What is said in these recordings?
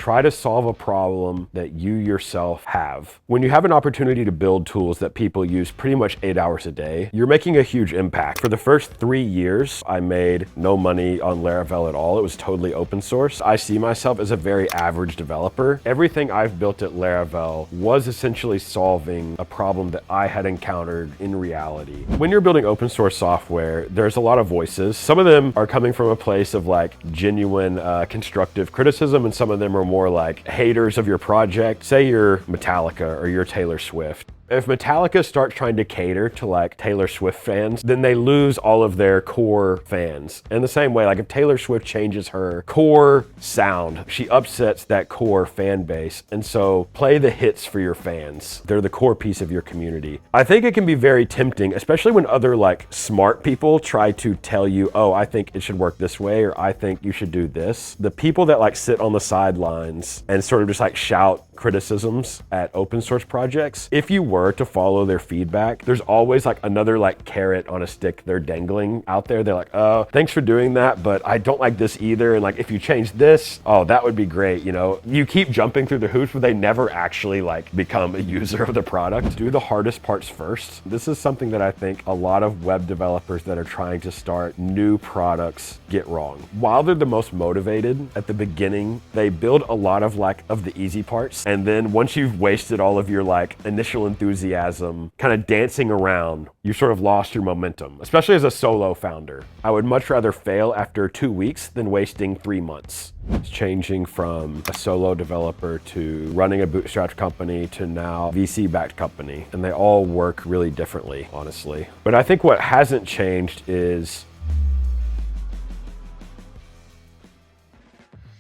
try to solve a problem that you yourself have. When you have an opportunity to build tools that people use pretty much 8 hours a day, you're making a huge impact. For the first 3 years, I made no money on Laravel at all. It was totally open source. I see myself as a very average developer. Everything I've built at Laravel was essentially solving a problem that I had encountered in reality. When you're building open source software, there's a lot of voices. Some of them are coming from a place of like genuine constructive criticism, and some of them are more like haters of your project. Say you're Metallica or you're Taylor Swift. If Metallica starts trying to cater to like Taylor Swift fans, then they lose all of their core fans. In the same way, like if Taylor Swift changes her core sound, she upsets that core fan base. And so play the hits for your fans. They're the core piece of your community. I think it can be very tempting, especially when other like smart people try to tell you, oh, I think it should work this way, or I think you should do this. The people that like sit on the sidelines and sort of just like shout criticisms at open source projects, if you were to follow their feedback, there's always like another like carrot on a stick they're dangling out there. They're like, oh, thanks for doing that, but I don't like this either. And like, if you change this, oh, that would be great. You know, you keep jumping through the hoops, but they never actually like become a user of the product. Do the hardest parts first. This is something that I think a lot of web developers that are trying to start new products get wrong. While they're the most motivated at the beginning, they build a lot of the easy parts. And then once you've wasted all of your like initial enthusiasm kind of dancing around, you sort of lost your momentum, especially as a solo founder. I would much rather fail after 2 weeks than wasting 3 months. It's changing from a solo developer to running a bootstrapped company to now VC-backed company. And they all work really differently, honestly. But I think what hasn't changed is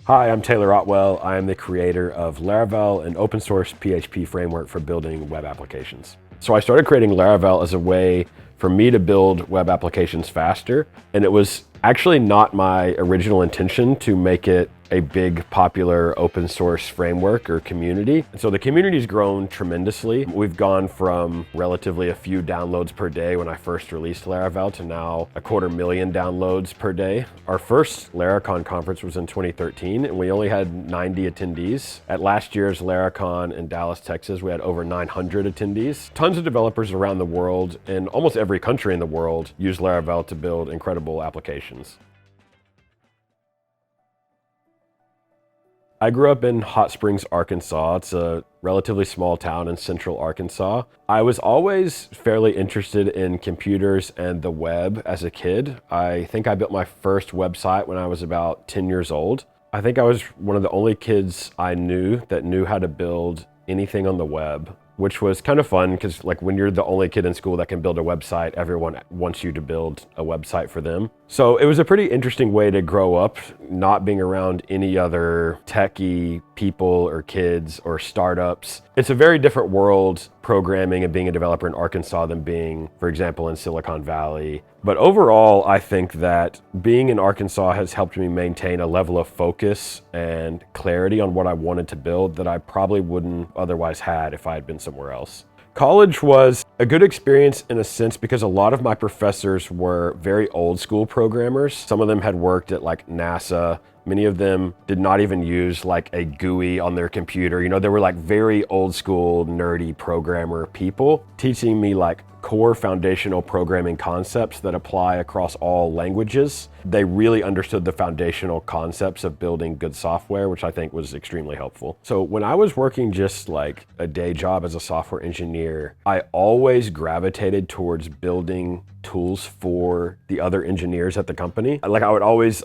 Hi, I'm Taylor Otwell. I am the creator of Laravel, an open source PHP framework for building web applications. So I started creating Laravel as a way for me to build web applications faster. And it was actually not my original intention to make it a big popular open source framework or community. And so the community's grown tremendously. We've gone from relatively a few downloads per day when I first released Laravel to now 250,000 downloads per day. Our first Laracon conference was in 2013 and we only had 90 attendees. At last year's Laracon in Dallas, Texas, we had over 900 attendees. Tons of developers around the world in almost every country in the world use Laravel to build incredible applications. I grew up in Hot Springs, Arkansas. It's a relatively small town in central Arkansas. I was always fairly interested in computers and the web as a kid. I think I built my first website when I was about 10 years old. I think I was one of the only kids I knew that knew how to build anything on the web, which was kind of fun because like when you're the only kid in school that can build a website, everyone wants you to build a website for them. So it was a pretty interesting way to grow up, not being around any other techie people or kids or startups. It's a very different world programming and being a developer in Arkansas than being, for example, in Silicon Valley. But overall, I think that being in Arkansas has helped me maintain a level of focus and clarity on what I wanted to build that I probably wouldn't otherwise had if I had been somewhere else. College was a good experience in a sense because a lot of my professors were very old school programmers. Some of them had worked at like NASA. Many of them did not even use like a GUI on their computer. You know, they were like very old school, nerdy programmer people teaching me like core foundational programming concepts that apply across all languages. They really understood the foundational concepts of building good software, which I think was extremely helpful. So when I was working just like a day job as a software engineer, I always gravitated towards building tools for the other engineers at the company. Like I would always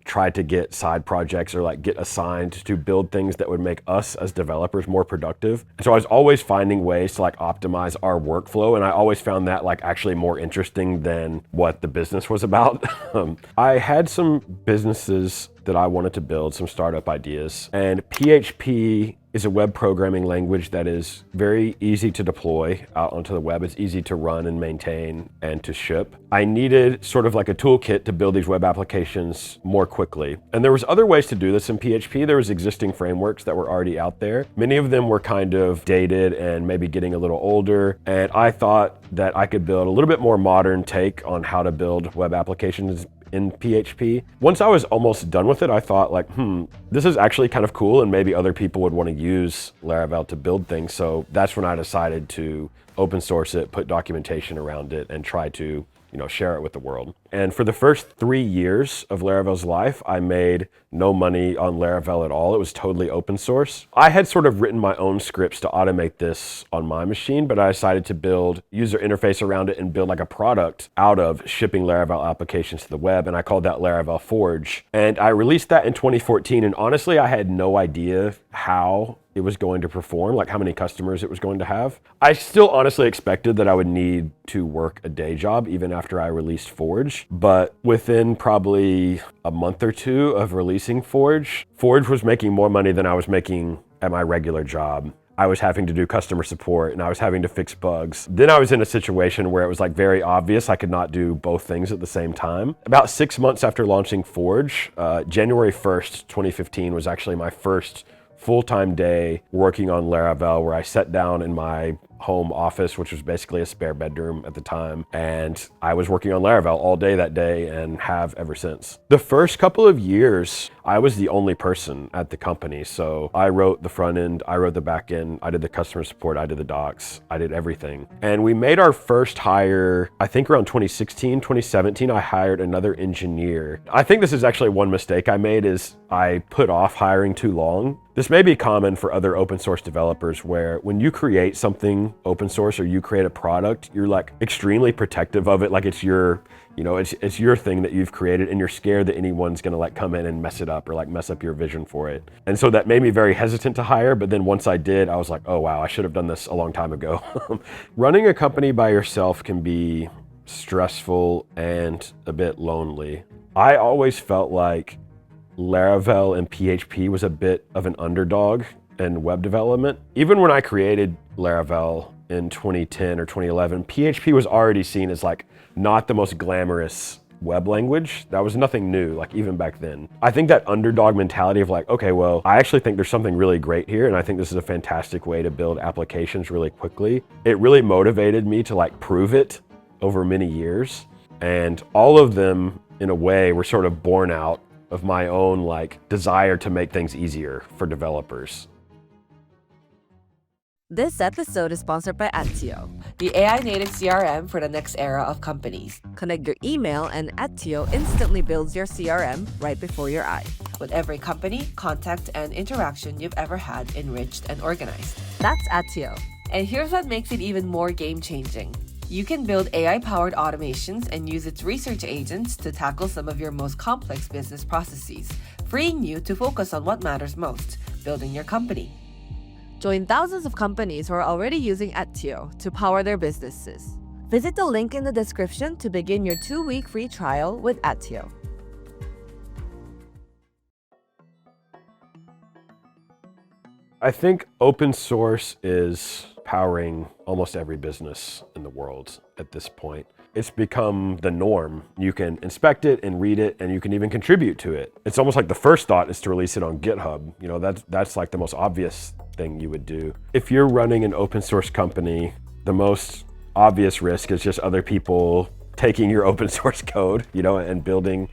try to get side projects or like get assigned to build things that would make us as developers more productive. So I was always finding ways to like optimize our workflow, and I always found that like actually more interesting than what the business was about. I had some businesses that I wanted to build, some startup ideas, and PHP is a web programming language that is very easy to deploy out onto the web. It's easy to run and maintain and to ship. I needed sort of like a toolkit to build these web applications more quickly. And there was other ways to do this in PHP. There was existing frameworks that were already out there. Many of them were kind of dated and maybe getting a little older. And I thought that I could build a little bit more modern take on how to build web applications in PHP. Once I was almost done with it, I thought like, this is actually kind of cool and maybe other people would want to use Laravel to build things. So that's when I decided to open source it, put documentation around it, and try to share it with the world. And for the first 3 years of Laravel's life, I made no money on Laravel at all. It was totally open source. I had sort of written my own scripts to automate this on my machine, but I decided to build user interface around it and build like a product out of shipping Laravel applications to the web. And I called that Laravel Forge. And I released that in 2014. And honestly, I had no idea how it was going to perform, like how many customers it was going to have. I still honestly expected that I would need to work a day job even after I released Forge. But within probably a month or two of releasing Forge was making more money than I was making at my regular job. I was having to do customer support and I was having to fix bugs. Then I was in a situation where it was like very obvious I could not do both things at the same time. About 6 months after launching Forge, January 1st, 2015 was actually my first full-time day working on Laravel, where I sat down in my home office, which was basically a spare bedroom at the time, and I was working on Laravel all day that day and have ever since. The first couple of years, I was the only person at the company. So I wrote the front end, I wrote the back end, I did the customer support, I did the docs, I did everything. And we made our first hire, I think around 2016, 2017, I hired another engineer. I think this is actually one mistake I made is I put off hiring too long. This may be common for other open source developers where when you create something open source or you create a product, you're like extremely protective of it. Like it's your, it's your thing that you've created and you're scared that anyone's gonna like come in and mess it up or like mess up your vision for it. And so that made me very hesitant to hire. But then once I did, I was like, oh wow, I should have done this a long time ago. Running a company by yourself can be stressful and a bit lonely. I always felt like Laravel and PHP was a bit of an underdog in web development. Even when I created Laravel in 2010 or 2011, PHP was already seen as like not the most glamorous web language. That was nothing new, like even back then. I think that underdog mentality of like, okay, well, I actually think there's something really great here, and I think this is a fantastic way to build applications really quickly. It really motivated me to like prove it over many years. And all of them, in a way, were sort of born out of my own like desire to make things easier for developers. This episode is sponsored by Accel, the AI-native CRM for the next era of companies. Connect your email and Accel instantly builds your CRM right before your eyes. With every company, contact, and interaction you've ever had enriched and organized. That's Accel. And here's what makes it even more game-changing. You can build AI-powered automations and use its research agents to tackle some of your most complex business processes, freeing you to focus on what matters most, building your company. Join thousands of companies who are already using Accel to power their businesses. Visit the link in the description to begin your 2-week free trial with Accel. I think open source is powering almost every business in the world at this point. It's become the norm. You can inspect it and read it, and you can even contribute to it. It's almost like the first thought is to release it on GitHub. That's like the most obvious thing you would do. If you're running an open source company, the most obvious risk is just other people taking your open source code, and building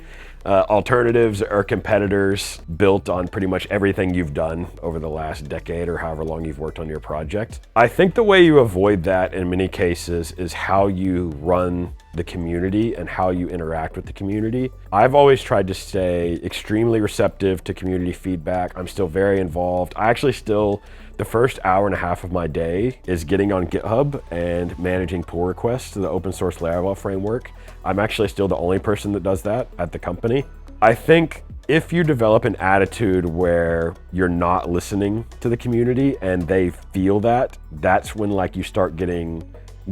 alternatives or competitors built on pretty much everything you've done over the last decade or however long you've worked on your project. I think the way you avoid that in many cases is how you run the community and how you interact with the community. I've always tried to stay extremely receptive to community feedback. I'm still very involved. The first hour and a half of my day is getting on GitHub and managing pull requests to the open source Laravel framework. I'm actually still the only person that does that at the company. I think if you develop an attitude where you're not listening to the community and they feel that, that's when you start getting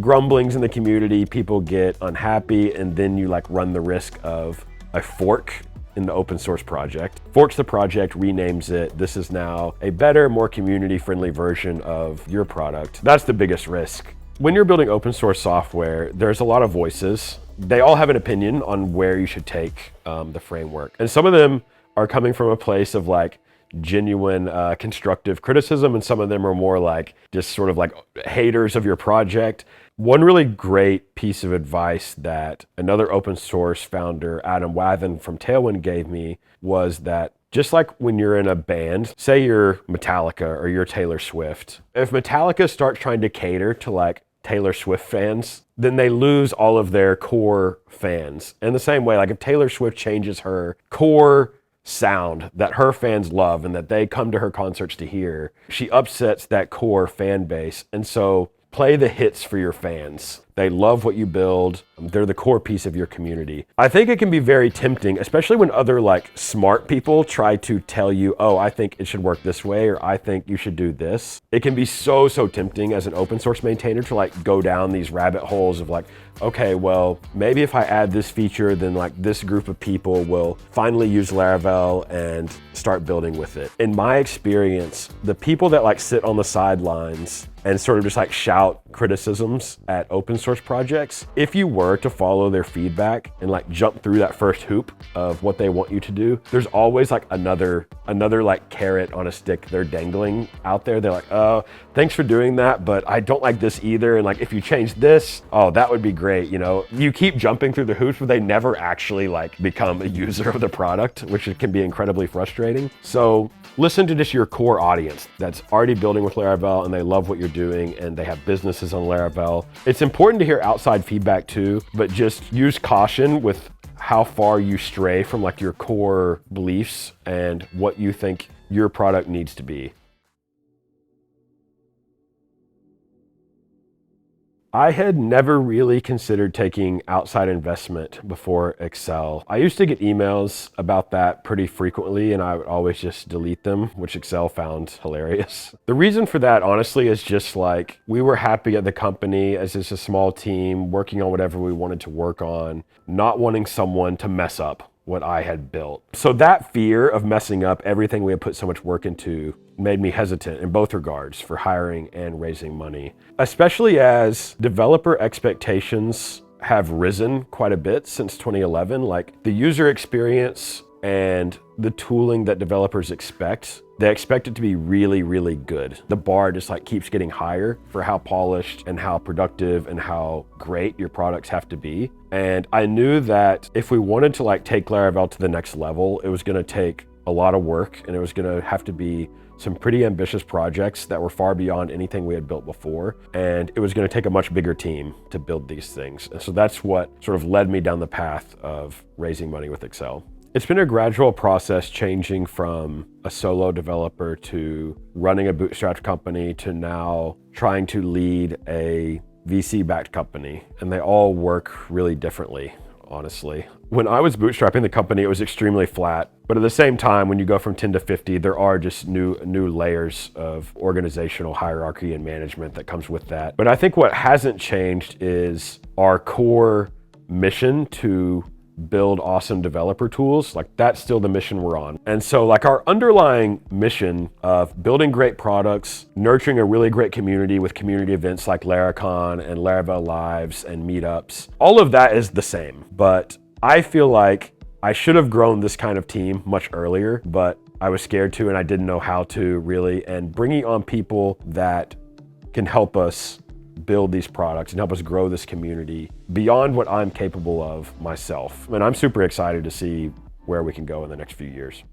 grumblings in the community, people get unhappy, and then you run the risk of a fork in the open source project. Forks the project, renames it. This is now a better, more community-friendly version of your product. That's the biggest risk. When you're building open source software, there's a lot of voices. They all have an opinion on where you should take the framework. And some of them are coming from a place of genuine constructive criticism, and some of them are more just sort of haters of your project. One really great piece of advice that another open source founder, Adam Wathan from Tailwind, gave me was that just like when you're in a band, say you're Metallica or you're Taylor Swift, if Metallica starts trying to cater to like Taylor Swift fans, then they lose all of their core fans. In the same way, like if Taylor Swift changes her core sound that her fans love and that they come to her concerts to hear, she upsets that core fan base. And so play the hits for your fans. They love what you build. They're the core piece of your community. I think it can be very tempting, especially when other like smart people try to tell you, oh, I think it should work this way, or I think you should do this. It can be so tempting as an open source maintainer to like go down these rabbit holes of like, okay, well, maybe if I add this feature, then like this group of people will finally use Laravel and start building with it. In my experience, the people that like sit on the sidelines and sort of just like shout criticisms at open source projects, if you were to follow their feedback and like jump through that first hoop of what they want you to do, there's always like another like carrot on a stick they're dangling out there. They're like, oh, thanks for doing that, but I don't like this either. And like, if you change this, oh, that would be great. You know, you keep jumping through the hoops, but they never actually like become a user of the product, which can be incredibly frustrating. So listen to just your core audience that's already building with Laravel and they love what you're doing and they have businesses on Laravel. It's important to hear outside feedback too, but just use caution with how far you stray from like your core beliefs and what you think your product needs to be. I had never really considered taking outside investment before Accel. I used to get emails about that pretty frequently and I would always just delete them, which Accel found hilarious. The reason for that, honestly, is just like we were happy at the company as just a small team working on whatever we wanted to work on, not wanting someone to mess up what I had built. So that fear of messing up everything we had put so much work into made me hesitant in both regards for hiring and raising money, especially as developer expectations have risen quite a bit since 2011. Like the user experience and the tooling that developers expect, they expect it to be really, really good. The bar just like keeps getting higher for how polished and how productive and how great your products have to be. And I knew that if we wanted to like take Laravel to the next level, it was gonna take a lot of work and it was gonna have to be some pretty ambitious projects that were far beyond anything we had built before. And it was gonna take a much bigger team to build these things. And so that's what sort of led me down the path of raising money with Accel. It's been a gradual process changing from a solo developer to running a bootstrapped company to now trying to lead a VC-backed company. And they all work really differently, honestly. When I was bootstrapping the company, it was extremely flat. But at the same time, when you go from 10 to 50, there are just new layers of organizational hierarchy and management that comes with that. But I think what hasn't changed is our core mission to build awesome developer tools. Like that's still the mission we're on. And so like our underlying mission of building great products, nurturing a really great community with community events like Laracon and Laravel Lives and meetups, all of that is the same. But I feel like I should have grown this kind of team much earlier, but I was scared to and I didn't know how to really. And bringing on people that can help us build these products and help us grow this community beyond what I'm capable of myself. And I'm super excited to see where we can go in the next few years.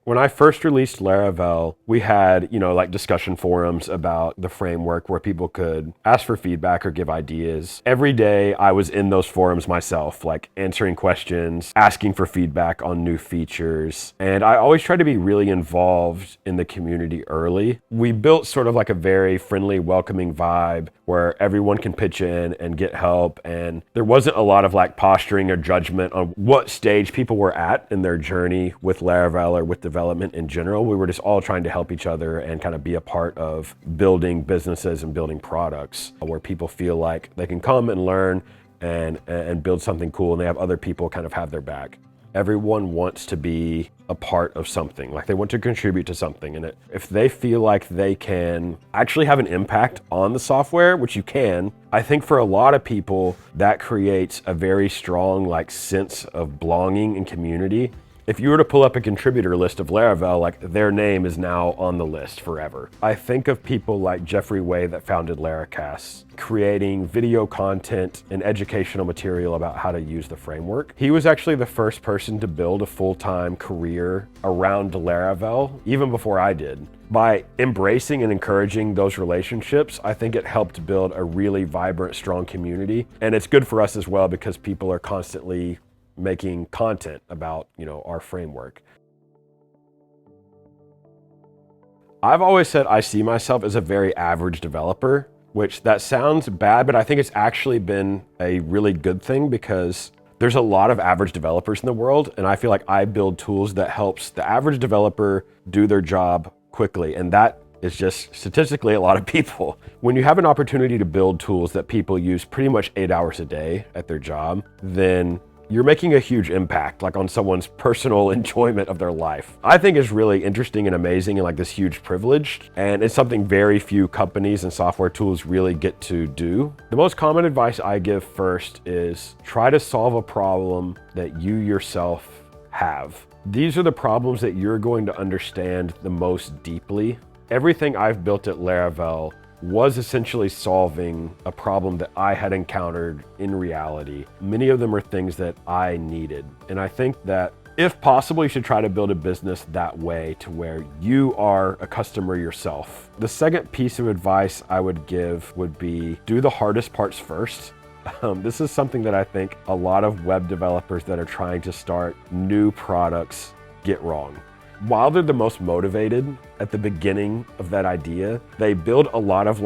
When I first released Laravel, we had, like discussion forums about the framework where people could ask for feedback or give ideas. Every day I was in those forums myself, like answering questions, asking for feedback on new features. And I always tried to be really involved in the community early. We built sort of like a very friendly, welcoming vibe where everyone can pitch in and get help. And there wasn't a lot of like posturing or judgment on what stage people were at in their journey with Laravel or with development in general. We were just all trying to help each other and kind of be a part of building businesses and building products where people feel like they can come and learn and build something cool and they have other people kind of have their back. Everyone wants to be a part of something, like they want to contribute to something. And if they feel like they can actually have an impact on the software, which you can, I think for a lot of people, that creates a very strong like sense of belonging and community. If you were to pull up a contributor list of Laravel, like their name is now on the list forever. I think of people like Jeffrey Way that founded Laracast, creating video content and educational material about how to use the framework. He was actually the first person to build a full-time career around Laravel, even before I did. By embracing and encouraging those relationships, I think it helped build a really vibrant, strong community. And it's good for us as well because people are constantly making content about, our framework. I've always said I see myself as a very average developer, which that sounds bad, but I think it's actually been a really good thing because there's a lot of average developers in the world, and I feel like I build tools that helps the average developer do their job quickly, and that is just statistically a lot of people. When you have an opportunity to build tools that people use pretty much 8 hours a day at their job, then you're making a huge impact, like on someone's personal enjoyment of their life. I think is really interesting and amazing and like this huge privilege. And it's something very few companies and software tools really get to do. The most common advice I give first is try to solve a problem that you yourself have. These are the problems that you're going to understand the most deeply. Everything I've built at Laravel was essentially solving a problem that I had encountered in reality. Many of them are things that I needed. And I think that if possible, you should try to build a business that way to where you are a customer yourself. The second piece of advice I would give would be do the hardest parts first. This is something that I think a lot of web developers that are trying to start new products get wrong. While they're the most motivated at the beginning of that idea, they build a lot of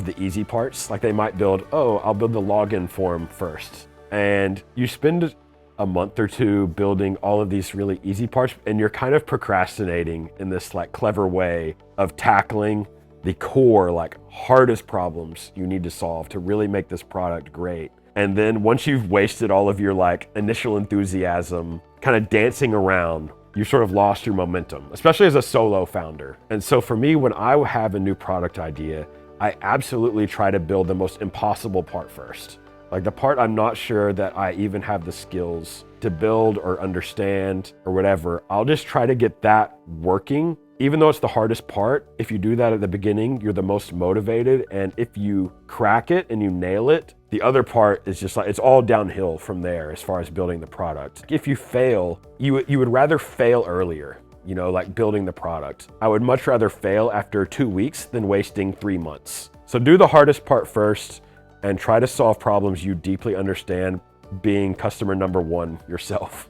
the easy parts. Like they might build, I'll build the login form first. And you spend a month or two building all of these really easy parts, and you're kind of procrastinating in this clever way of tackling the core, hardest problems you need to solve to really make this product great. And then once you've wasted all of your initial enthusiasm, kind of dancing around, you sort of lost your momentum, especially as a solo founder. And so for me, when I have a new product idea, I absolutely try to build the most impossible part first. Like the part I'm not sure that I even have the skills to build or understand or whatever, I'll just try to get that working. Even though it's the hardest part, if you do that at the beginning, you're the most motivated. And if you crack it and you nail it, the other part is just it's all downhill from there as far as building the product. If you fail, you would rather fail earlier, building the product. I would much rather fail after 2 weeks than wasting 3 months. So do the hardest part first and try to solve problems you deeply understand, being customer number one yourself.